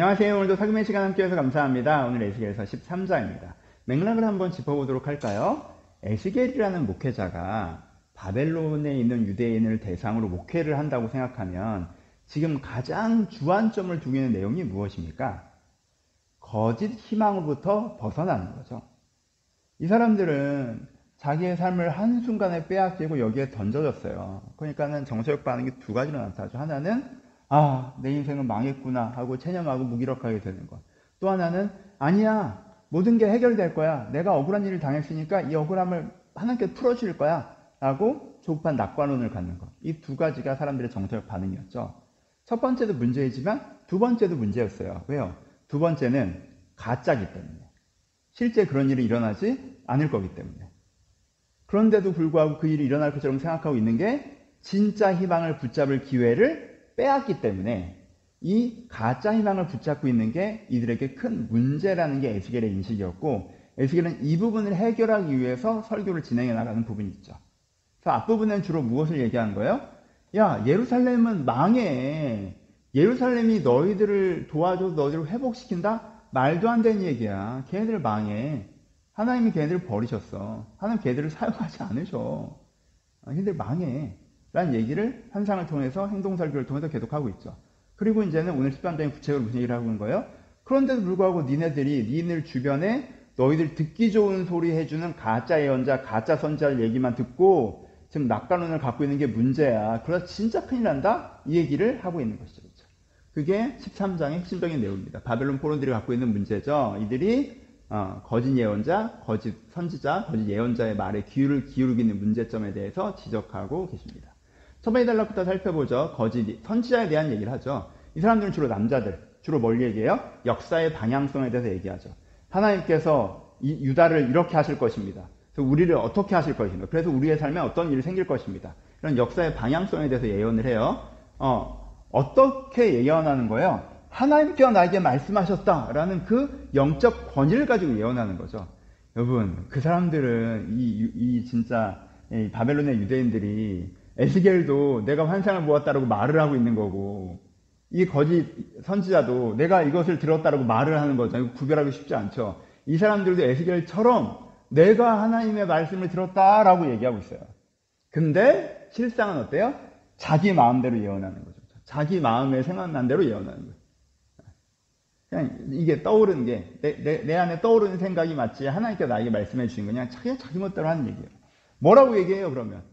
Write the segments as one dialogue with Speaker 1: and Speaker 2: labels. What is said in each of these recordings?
Speaker 1: 안녕하세요. 오늘도 사금의 시간 함께해서 감사합니다. 오늘 에스겔서 13장입니다. 맥락을 한번 짚어보도록 할까요? 에스겔이라는 목회자가 바벨론에 있는 유대인을 대상으로 목회를 한다고 생각하면 지금 가장 주안점을 두고 있는 내용이 무엇입니까? 거짓 희망으로부터 벗어나는 거죠. 이 사람들은 자기의 삶을 한순간에 빼앗기고 여기에 던져졌어요. 그러니까는 정서적 반응이 두 가지로 나타나죠. 하나는 내 인생은 망했구나 하고 체념하고 무기력하게 되는 것. 또 하나는 아니야, 모든 게 해결될 거야. 내가 억울한 일을 당했으니까 이 억울함을 하나님께 풀어줄 거야 라고 조급한 낙관론을 갖는 것. 이 두 가지가 사람들의 정서적 반응이었죠. 첫 번째도 문제이지만 두 번째도 문제였어요. 왜요? 두 번째는 가짜기 때문에. 실제 그런 일이 일어나지 않을 거기 때문에. 그런데도 불구하고 그 일이 일어날 것처럼 생각하고 있는 게 진짜 희망을 붙잡을 기회를 빼앗기 때문에 이 가짜 희망을 붙잡고 있는 게 이들에게 큰 문제라는 게 에스겔의 인식이었고, 에스겔은 이 부분을 해결하기 위해서 설교를 진행해 나가는 부분이 있죠. 그래서 앞부분은 주로 무엇을 얘기한 거예요? 야, 예루살렘은 망해. 예루살렘이 너희들을 도와줘서 너희들을 회복시킨다? 말도 안 되는 얘기야. 걔네들 망해. 하나님이 걔네들을 버리셨어. 하나님 걔네들을 사용하지 않으셔. 걔네들 망해. 라는 얘기를 환상을 통해서 행동설교를 통해서 계속하고 있죠. 그리고 이제는 오늘 13장의 구체적으로 무슨 얘기를 하고 있는 거예요? 그런데도 불구하고 니네들 주변에 너희들 듣기 좋은 소리 해주는 가짜 예언자, 가짜 선지자의 얘기만 듣고 지금 낙관론을 갖고 있는 게 문제야. 그래서 진짜 큰일 난다? 이 얘기를 하고 있는 것이죠. 그렇죠? 그게 13장의 핵심적인 내용입니다. 바벨론 포로들이 갖고 있는 문제죠. 이들이 거짓 예언자, 거짓 선지자, 거짓 예언자의 말에 귀를 기울이고 있는 문제점에 대해서 지적하고 계십니다. 첫 번째 단락부터 살펴보죠. 거짓 선지자에 대한 얘기를 하죠. 이 사람들은 주로 남자들, 주로 뭘 얘기해요? 역사의 방향성에 대해서 얘기하죠. 하나님께서 이 유다를 이렇게 하실 것입니다. 그래서 우리를 어떻게 하실 것입니다. 그래서 우리의 삶에 어떤 일이 생길 것입니다. 이런 역사의 방향성에 대해서 예언을 해요. 어떻게 예언하는 거예요? 하나님께서 나에게 말씀하셨다라는 그 영적 권위를 가지고 예언하는 거죠. 여러분, 그 사람들은 이 진짜 이 바벨론의 유대인들이 에스겔도 내가 환상을 보았다라고 말을 하고 있는 거고, 이 거짓 선지자도 내가 이것을 들었다라고 말을 하는 거죠. 구별하기 쉽지 않죠. 이 사람들도 에스겔처럼 내가 하나님의 말씀을 들었다라고 얘기하고 있어요. 근데 실상은 어때요? 자기 마음대로 예언하는 거죠. 자기 마음에 생각난 대로 예언하는 거예요. 그냥 이게 떠오르는 게 내 안에 떠오르는 생각이 마치 하나님께서 나에게 말씀해 주신 거냐, 자기 멋대로 하는 얘기예요. 뭐라고 얘기해요? 그러면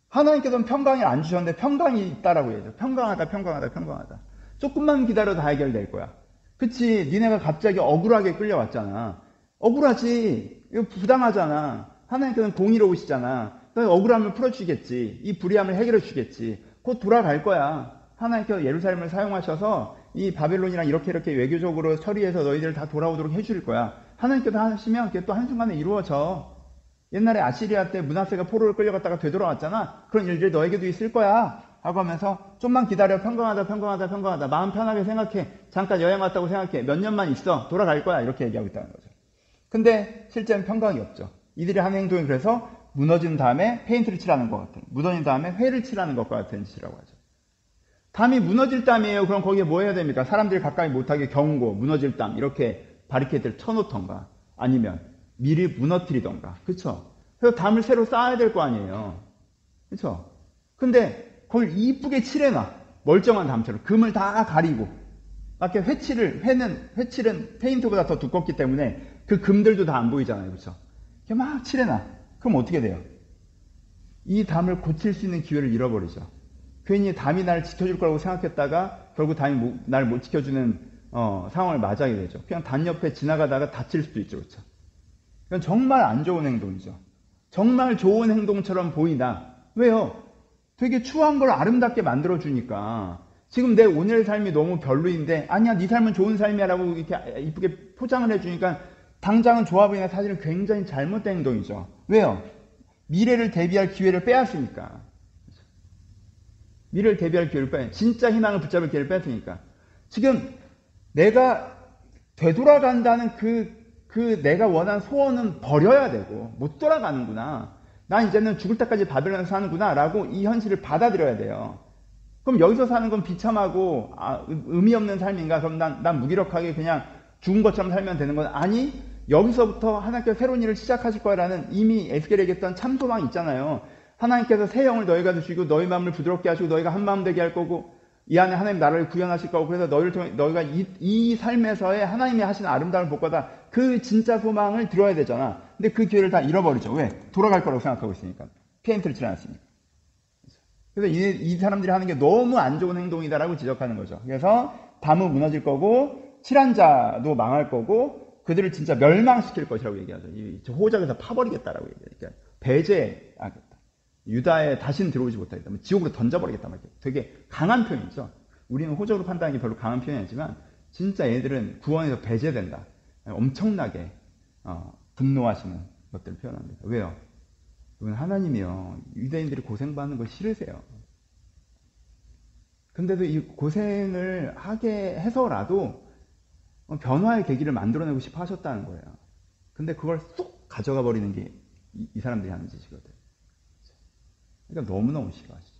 Speaker 1: 하나님께서는 평강이 안 주셨는데 평강이 있다라고 얘기해요. 평강하다. 조금만 기다려도 다 해결될 거야. 그치? 니네가 갑자기 억울하게 끌려왔잖아. 억울하지. 이거 부당하잖아. 하나님께서는 공의로우시잖아. 그러니까 억울함을 풀어주겠지. 이 불의함을 해결해 주겠지. 곧 돌아갈 거야. 하나님께서 예루살렘을 사용하셔서 이 바벨론이랑 이렇게 외교적으로 처리해서 너희들 다 돌아오도록 해줄 거야. 하나님께서 하시면 그게 또 한순간에 이루어져. 옛날에 아시리아 때 므낫세가 포로를 끌려갔다가 되돌아왔잖아. 그런 일들이 너에게도 있을 거야. 하고 하면서 좀만 기다려. 평강하다. 마음 편하게 생각해. 잠깐 여행 왔다고 생각해. 몇 년만 있어. 돌아갈 거야. 이렇게 얘기하고 있다는 거죠. 근데 실제는 평강이 없죠. 이들이 하는 행동이 그래서 무너진 다음에 페인트를 칠하는 것 같은, 무너진 다음에 회를 칠하는 것과 같은 짓이라고 하죠. 담이 무너질 담이에요. 그럼 거기에 뭐 해야 됩니까? 사람들이 가까이 못하게 경고, 무너질 담 이렇게 바리케이트를 쳐놓던가, 아니면 미리 무너뜨리던가. 그쵸? 그래서 담을 새로 쌓아야 될 거 아니에요. 그쵸? 근데 그걸 이쁘게 칠해놔. 멀쩡한 담처럼. 금을 다 가리고. 이렇게 회칠은 페인트보다 더 두껍기 때문에 그 금들도 다 안 보이잖아요. 그쵸? 이렇게 막 칠해놔. 그럼 어떻게 돼요? 이 담을 고칠 수 있는 기회를 잃어버리죠. 괜히 담이 나를 지켜줄 거라고 생각했다가 결국 담이 나를 못 지켜주는 상황을 맞이하게 되죠. 그냥 담 옆에 지나가다가 다칠 수도 있죠. 그쵸? 이건 정말 안 좋은 행동이죠. 정말 좋은 행동처럼 보이나? 왜요? 되게 추한 걸 아름답게 만들어주니까. 지금 내 오늘의 삶이 너무 별로인데, 아니야, 네 삶은 좋은 삶이야 라고 이렇게 이쁘게 포장을 해주니까 당장은 좋아 보이나 사실은 굉장히 잘못된 행동이죠. 왜요? 미래를 대비할 기회를 빼앗으니까. 미래를 대비할 기회를 진짜 희망을 붙잡을 기회를 빼앗으니까. 지금 내가 되돌아간다는 그 내가 원하는 소원은 버려야 되고, 못 돌아가는구나. 난 이제는 죽을 때까지 바벨론에서 사는구나. 라고 이 현실을 받아들여야 돼요. 그럼 여기서 사는 건 비참하고 의미 없는 삶인가? 그럼 난 무기력하게 그냥 죽은 것처럼 살면 되는 건 아니, 여기서부터 하나님께서 새로운 일을 시작하실 거라는 이미 에스겔에게 했던 참소망이 있잖아요. 하나님께서 새 영을 너희가 주시고 너희 마음을 부드럽게 하시고 너희가 한 마음 되게 할 거고 이 안에 하나님 나라를 구현하실 거고 그래서 너희를 통해 너희가 이 삶에서의 하나님이 하신 아름다운 복과다. 그 진짜 소망을 들어야 되잖아. 근데 그 기회를 다 잃어버리죠. 왜? 돌아갈 거라고 생각하고 있으니까. 페인트를 칠해놨으니까. 그래서 이 사람들이 하는 게 너무 안 좋은 행동이다라고 지적하는 거죠. 그래서 담은 무너질 거고 칠한 자도 망할 거고 그들을 진짜 멸망시킬 것이라고 얘기하죠. 이 호적에서 파버리겠다라고 얘기해요. 그러니까 배제하겠다. 유다에 다시는 들어오지 못하겠다. 지옥으로 던져버리겠다. 되게 강한 표현이죠. 우리는 호적으로 판단하는 게 별로 강한 표현이 아니지만 진짜 얘들은 구원에서 배제된다. 엄청나게 분노하시는 것들을 표현합니다. 왜요? 여러분 하나님이요. 유대인들이 고생받는 거 싫으세요. 근데도 이 고생을 하게 해서라도 변화의 계기를 만들어내고 싶어 하셨다는 거예요. 근데 그걸 쏙 가져가 버리는 게 이 사람들이 하는 짓이거든. 그러니까 너무너무 싫어하시죠.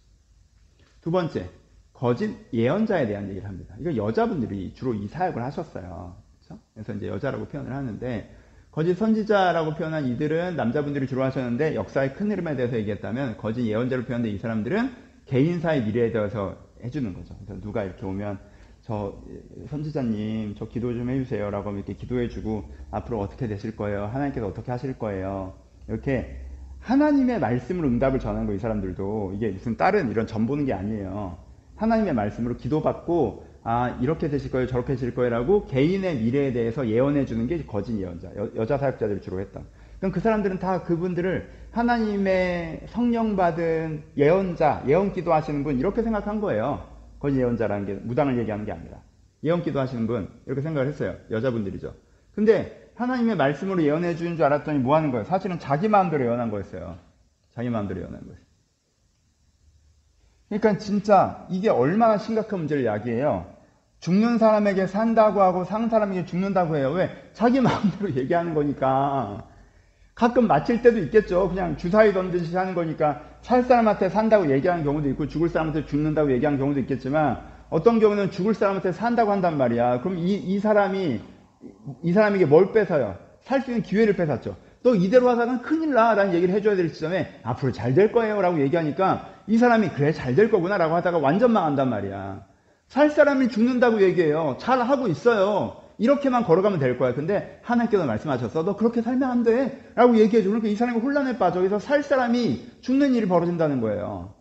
Speaker 1: 두 번째, 거짓 예언자에 대한 얘기를 합니다. 이거 여자분들이 주로 이 사역을 하셨어요. 그렇죠? 그래서 이제 여자라고 표현을 하는데 거짓 선지자라고 표현한 이들은 남자분들이 주로 하셨는데 역사의 큰 흐름에 대해서 얘기했다면 거짓 예언자로 표현된 이 사람들은 개인사의 미래에 대해서 해주는 거죠. 그래서 누가 이렇게 오면 저 선지자님 저 기도 좀 해주세요 라고 하면 이렇게 기도해주고 앞으로 어떻게 되실 거예요? 하나님께서 어떻게 하실 거예요? 이렇게 하나님의 말씀으로 응답을 전하는 거 이 사람들도 이게 무슨 다른 이런 점 보는 게 아니에요. 하나님의 말씀으로 기도받고 이렇게 되실 거예요 저렇게 되실 거예요 라고 개인의 미래에 대해서 예언해 주는 게 거짓 예언자 여자 사역자들이 주로 했다. 그럼 그 사람들은 다 그분들을 하나님의 성령 받은 예언자 예언 기도하시는 분 이렇게 생각한 거예요. 거짓 예언자라는 게 무당을 얘기하는 게 아니라 예언 기도하시는 분 이렇게 생각을 했어요. 여자분들이죠. 근데 하나님의 말씀으로 예언해 주는 줄 알았더니 뭐 하는 거예요? 사실은 자기 마음대로 예언한 거였어요. 자기 마음대로 예언한 거였어요. 그러니까 진짜 이게 얼마나 심각한 문제를 야기해요. 죽는 사람에게 산다고 하고 산 사람에게 죽는다고 해요. 왜? 자기 마음대로 얘기하는 거니까. 가끔 맞힐 때도 있겠죠. 그냥 주사위 던듯이 하는 거니까 살 사람한테 산다고 얘기하는 경우도 있고 죽을 사람한테 죽는다고 얘기하는 경우도 있겠지만 어떤 경우는 죽을 사람한테 산다고 한단 말이야. 그럼 이 사람에게 뭘 뺏어요? 살 수 있는 기회를 뺏었죠. 너 이대로 하다간 큰일 나 라는 얘기를 해줘야 될 시점에 앞으로 잘 될 거예요 라고 얘기하니까 이 사람이 그래 잘 될 거구나 라고 하다가 완전 망한단 말이야. 살 사람이 죽는다고 얘기해요. 잘 하고 있어요. 이렇게만 걸어가면 될 거야. 근데 하나님께서 말씀하셨어. 너 그렇게 살면 안 돼 라고 얘기해주고 그러니까 이 사람이 혼란에 빠져. 그래서 살 사람이 죽는 일이 벌어진다는 거예요.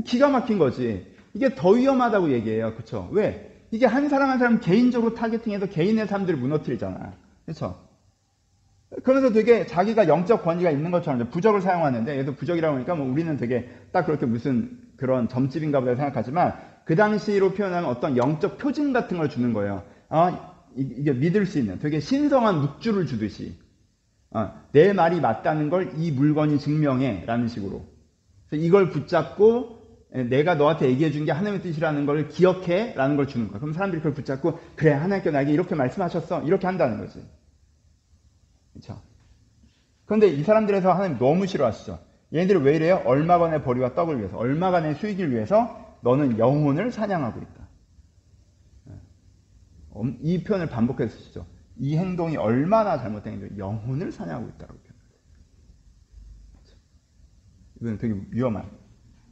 Speaker 1: 기가 막힌 거지. 이게 더 위험하다고 얘기해요. 그쵸? 왜? 이게 한 사람 한 사람 개인적으로 타겟팅해서 개인의 삶들을 무너뜨리잖아. 그쵸? 그러면서 되게 자기가 영적 권위가 있는 것처럼 부적을 사용하는데 얘도 부적이라고 하니까 뭐 우리는 되게 딱 그렇게 무슨 그런 점집인가 보다 생각하지만 그 당시로 표현하면 어떤 영적 표징 같은 걸 주는 거예요. 이게 믿을 수 있는 되게 신성한 묵주를 주듯이 내 말이 맞다는 걸 이 물건이 증명해 라는 식으로. 그래서 이걸 붙잡고 내가 너한테 얘기해 준 게 하나님의 뜻이라는 걸 기억해 라는 걸 주는 거야. 그럼 사람들이 그걸 붙잡고 그래 하나님께서 나에게 이렇게 말씀하셨어 이렇게 한다는 거지. 그렇죠? 그런데 이 사람들에서 하나님 너무 싫어하시죠. 얘네들이 왜 이래요? 얼마간의 벌이와 떡을 위해서 얼마간의 수익을 위해서 너는 영혼을 사냥하고 있다. 이 표현을 반복해서 쓰시죠. 이 행동이 얼마나 잘못된 행동이 영혼을 사냥하고 있다고 표현합니다. 이건 되게 위험한.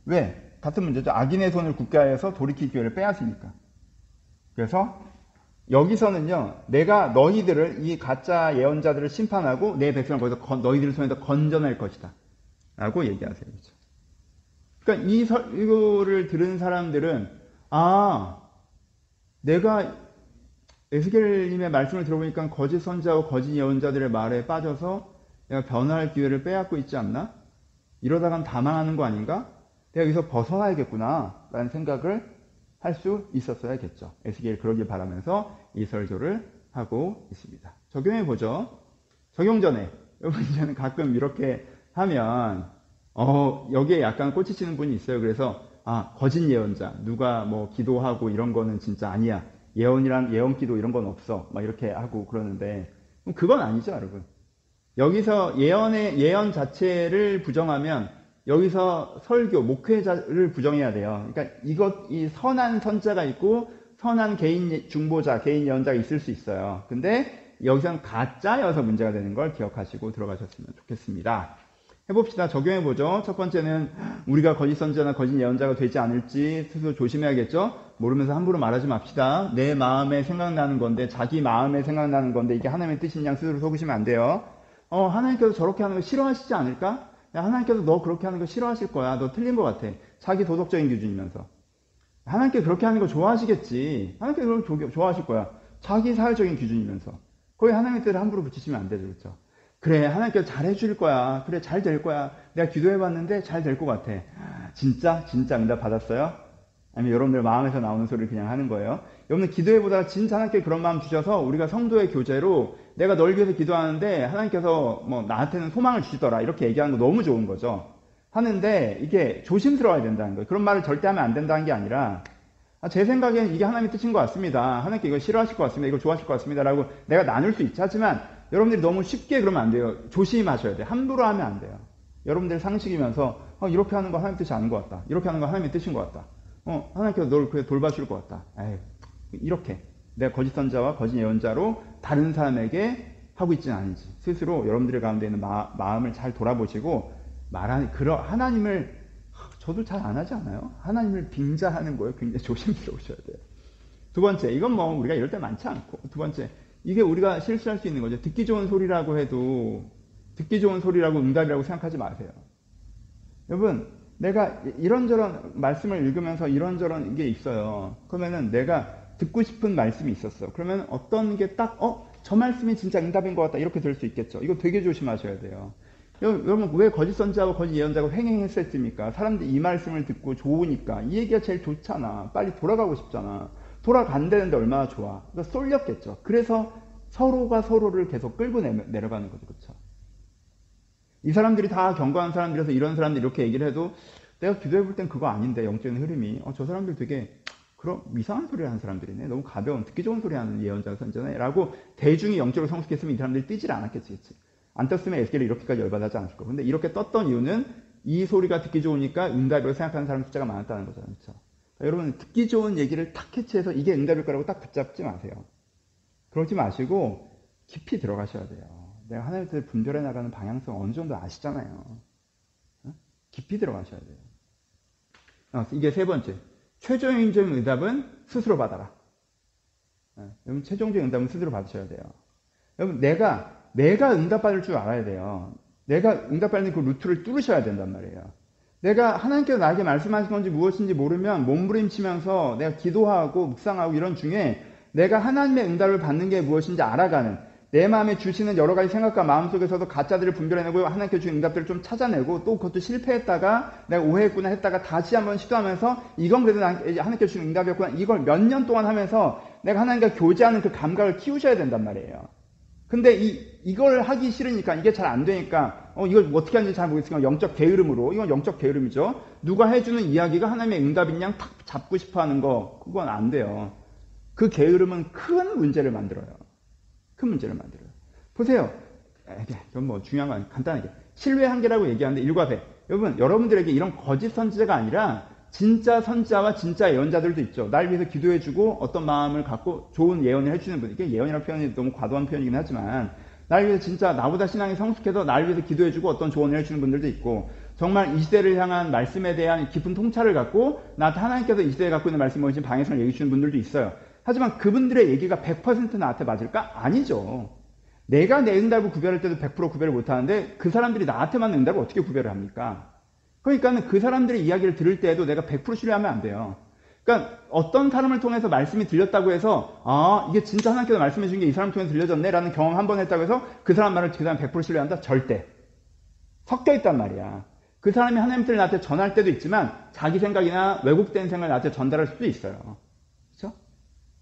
Speaker 1: 왜? 같은 문제죠. 악인의 손을 굳게 하여서 돌이킬 기회를 빼앗으니까. 그래서 여기서는요. 내가 너희들을 이 가짜 예언자들을 심판하고 내 백성을 거기서 너희들을 손에서 건져낼 것이다. 라고 얘기하세요. 그렇죠? 그러니까 이거를 들은 사람들은 내가 에스겔님의 말씀을 들어보니까 거짓 선지자와 거짓 예언자들의 말에 빠져서 내가 변화할 기회를 빼앗고 있지 않나? 이러다간 다 망하는 거 아닌가? 내가 여기서 벗어나야겠구나 라는 생각을 할 수 있었어야겠죠. 에스겔 그러길 바라면서 이 설교를 하고 있습니다. 적용해 보죠. 적용 전에 여러분 저는 가끔 이렇게 하면 여기에 약간 꽂히시는 분이 있어요. 그래서 거짓 예언자 누가 뭐 기도하고 이런 거는 진짜 아니야. 예언이랑 예언 기도 이런 건 없어. 막 이렇게 하고 그러는데 그건 아니죠, 여러분. 여기서 예언 자체를 부정하면 여기서 설교, 목회자를 부정해야 돼요. 그러니까 이 선한 선자가 있고 선한 개인 중보자, 개인 예언자가 있을 수 있어요. 근데 여기서는 가짜여서 문제가 되는 걸 기억하시고 들어가셨으면 좋겠습니다. 해봅시다. 적용해보죠. 첫 번째는 우리가 거짓 선지자나 거짓 예언자가 되지 않을지 스스로 조심해야겠죠. 모르면서 함부로 말하지 맙시다. 내 마음에 생각나는 건데, 자기 마음에 생각나는 건데 이게 하나님의 뜻인 양 스스로 속으시면 안 돼요. 하나님께서 저렇게 하는 거 싫어하시지 않을까? 야, 하나님께서 너 그렇게 하는 거 싫어하실 거야. 너 틀린 것 같아. 자기 도덕적인 기준이면서. 하나님께 그렇게 하는 거 좋아하시겠지. 하나님께 그걸 좋아하실 거야. 자기 사회적인 기준이면서. 거기 하나님의 뜻을 함부로 붙이시면 안 되죠. 그렇죠? 그래, 하나님께서 잘해줄 거야. 그래, 잘 될 거야. 내가 기도해봤는데 잘 될 것 같아. 진짜 응답 받았어요? 아니면 여러분들 마음에서 나오는 소리를 그냥 하는 거예요? 여러분들 기도해보다가 진짜 하나님께 그런 마음 주셔서 우리가 성도의 교제로 내가 널 위해서 기도하는데 하나님께서 뭐 나한테는 소망을 주시더라. 이렇게 얘기하는 거 너무 좋은 거죠. 하는데 이게 조심스러워야 된다는 거예요. 그런 말을 절대 하면 안 된다는 게 아니라 제 생각엔 이게 하나님의 뜻인 것 같습니다. 하나님께 이거 싫어하실 것 같습니다. 이거 좋아하실 것 같습니다. 라고 내가 나눌 수 있지. 하지만 여러분들이 너무 쉽게 그러면 안 돼요. 조심하셔야 돼요. 함부로 하면 안 돼요. 여러분들 상식이면서 이렇게 하는 거 하나님 뜻이 아닌 것 같다. 이렇게 하는 거 하나님의 뜻인 것 같다. 하나님께서 널 그래 돌봐줄 것 같다. 에이, 이렇게 내가 거짓 선자와 거짓 예언자로 다른 사람에게 하고 있지는 않은지 스스로 여러분들의 가운데 있는 마음을 잘 돌아보시고 하나님을 저도 잘 안 하지 않아요? 하나님을 빙자하는 거예요. 굉장히 조심스러우셔야 돼요. 두 번째, 이건 뭐 우리가 이럴 때 많지 않고, 두 번째, 이게 우리가 실수할 수 있는 거죠. 듣기 좋은 소리라고 해도 듣기 좋은 소리라고 응답이라고 생각하지 마세요. 여러분, 내가 이런저런 말씀을 읽으면서 이런저런 게 있어요. 그러면은 내가 듣고 싶은 말씀이 있었어. 그러면 어떤 게 딱 저 말씀이 진짜 응답인 것 같다 이렇게 될 수 있겠죠. 이거 되게 조심하셔야 돼요. 여러분 왜 거짓 선지자와 거짓 예언자가 횡행했었습니까? 사람들이 이 말씀을 듣고 좋으니까 이 얘기가 제일 좋잖아. 빨리 돌아가고 싶잖아. 돌아간다는데 얼마나 좋아. 그러니까 쏠렸겠죠. 그래서 서로가 서로를 계속 끌고 내려가는 거죠. 그렇죠? 이 사람들이 다 경건한 사람들이라서 이런 사람들이 이렇게 얘기를 해도 내가 기도해 볼 땐 그거 아닌데 영적인 흐름이 저 사람들 되게 그런 이상한 소리를 하는 사람들이네. 너무 가벼운 듣기 좋은 소리 하는 예언자 선지자네 라고 대중이 영적으로 성숙했으면 이 사람들이 뛰질 않았겠지. 그치? 안 떴으면 에스겔이 이렇게까지 열받지 않을 거고. 근데 이렇게 떴던 이유는 이 소리가 듣기 좋으니까 응답이라고 생각하는 사람 숫자가 많았다는 거잖아요. 그렇죠? 그러니까 여러분 듣기 좋은 얘기를 탁 캐치해서 이게 응답일 거라고 딱 붙잡지 마세요. 그러지 마시고 깊이 들어가셔야 돼요. 내가 하나님의 뜻을 분별해 나가는 방향성 어느 정도 아시잖아요. 깊이 들어가셔야 돼요. 이게 세 번째. 최종적인 응답은 스스로 받아라. 여러분 최종적인 응답은 스스로 받으셔야 돼요. 여러분 내가 응답받을 줄 알아야 돼요. 내가 응답받는 그 루트를 뚫으셔야 된단 말이에요. 내가 하나님께서 나에게 말씀하신 건지 무엇인지 모르면 몸부림치면서 내가 기도하고 묵상하고 이런 중에 내가 하나님의 응답을 받는 게 무엇인지 알아가는 내 마음에 주시는 여러 가지 생각과 마음속에서도 가짜들을 분별해내고 하나님께 주신 응답들을 좀 찾아내고 또 그것도 실패했다가 내가 오해했구나 했다가 다시 한번 시도하면서 이건 그래도 하나님께 주신 응답이었구나 이걸 몇 년 동안 하면서 내가 하나님과 교제하는 그 감각을 키우셔야 된단 말이에요. 근데 이걸 하기 싫으니까 이게 잘 안 되니까 이걸 어떻게 하는지 잘 모르겠으니까 영적 게으름으로 이건 영적 게으름이죠. 누가 해주는 이야기가 하나님의 응답인 양 탁 잡고 싶어하는 거 그건 안 돼요. 그 게으름은 큰 문제를 만들어요. 큰 문제를 만들어요. 보세요. 이건 뭐 중요한 건 간단하게 신뢰의 한계라고 얘기하는데 일과 배. 여러분들에게 이런 거짓 선지자가 아니라 진짜 선지자와 진짜 예언자들도 있죠. 날 위해서 기도해주고 어떤 마음을 갖고 좋은 예언을 해주는 분. 이게 예언이라는 표현이 너무 과도한 표현이긴 하지만 날 위해서 진짜 나보다 신앙이 성숙해서 날 위해서 기도해주고 어떤 조언을 해주는 분들도 있고 정말 이 시대를 향한 말씀에 대한 깊은 통찰을 갖고 나한테 하나님께서 이 시대에 갖고 있는 말씀이 무엇인지 방향성을 얘기해 주는 분들도 있어요. 하지만 그분들의 얘기가 100% 나한테 맞을까? 아니죠. 내가 내 응답을 구별할 때도 100% 구별을 못하는데 그 사람들이 나한테 맞는 응답을 어떻게 구별을 합니까? 그러니까 그 사람들의 이야기를 들을 때에도 내가 100% 신뢰하면 안 돼요. 그러니까 어떤 사람을 통해서 말씀이 들렸다고 해서 이게 진짜 하나님께서 말씀해 주신 게 이 사람 통해서 들려졌네 라는 경험 한 번 했다고 해서 그 사람 말을 그 사람 100% 신뢰한다? 절대. 섞여 있단 말이야. 그 사람이 하나님 뜻을 나한테 전할 때도 있지만 자기 생각이나 왜곡된 생각을 나한테 전달할 수도 있어요. 그렇죠?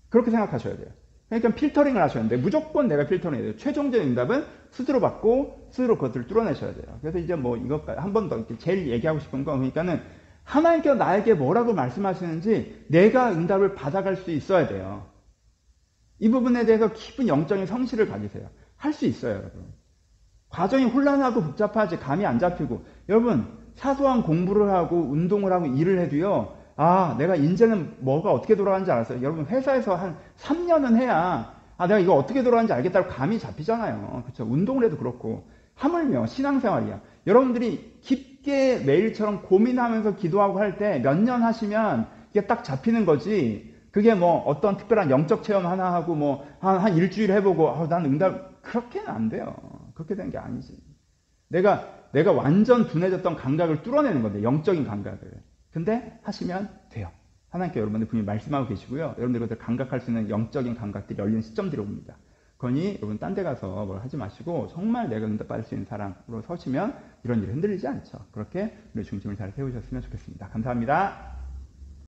Speaker 1: 그렇게 생각하셔야 돼요. 그러니까 필터링을 하셔야 되는데 무조건 내가 필터링해야 돼요. 최종적인 응답은 스스로 받고 스스로 그것들을 뚫어내셔야 돼요. 그래서 이제 뭐 이것까지 한 번 더 제일 얘기하고 싶은 건 그러니까는 하나님께서 나에게 뭐라고 말씀하시는지 내가 응답을 받아갈 수 있어야 돼요. 이 부분에 대해서 깊은 영적인 성실을 가지세요. 할 수 있어요, 여러분. 과정이 혼란하고 복잡하지 감이 안 잡히고 여러분 사소한 공부를 하고 운동을 하고 일을 해도요. 아, 내가 이제는 뭐가 어떻게 돌아가는지 알았어요. 여러분 회사에서 한 3년은 해야 아, 내가 이거 어떻게 돌아가는지 알겠다고 감이 잡히잖아요. 그렇죠? 운동을 해도 그렇고 하물며 신앙생활이야. 여러분들이 깊게 매일처럼 고민하면서 기도하고 할 때 몇 년 하시면 이게 딱 잡히는 거지. 그게 뭐 어떤 특별한 영적 체험 하나 하고 뭐 한 일주일 해보고 난 응답 그렇게는 안 돼요. 그렇게 되는 게 아니지. 내가 완전 둔해졌던 감각을 뚫어내는 건데 영적인 감각을. 근데 하시면 돼요. 하나님께 여러분들 분명히 말씀하고 계시고요. 여러분들 그것을 감각할 수 있는 영적인 감각들이 열리는 시점들이 옵니다. 그러니 여러분 딴 데 가서 뭘 하지 마시고 정말 내가 응답받을 수 있는 사람으로 서시면 이런 일이 흔들리지 않죠. 그렇게 우리 중심을 잘 세우셨으면 좋겠습니다. 감사합니다.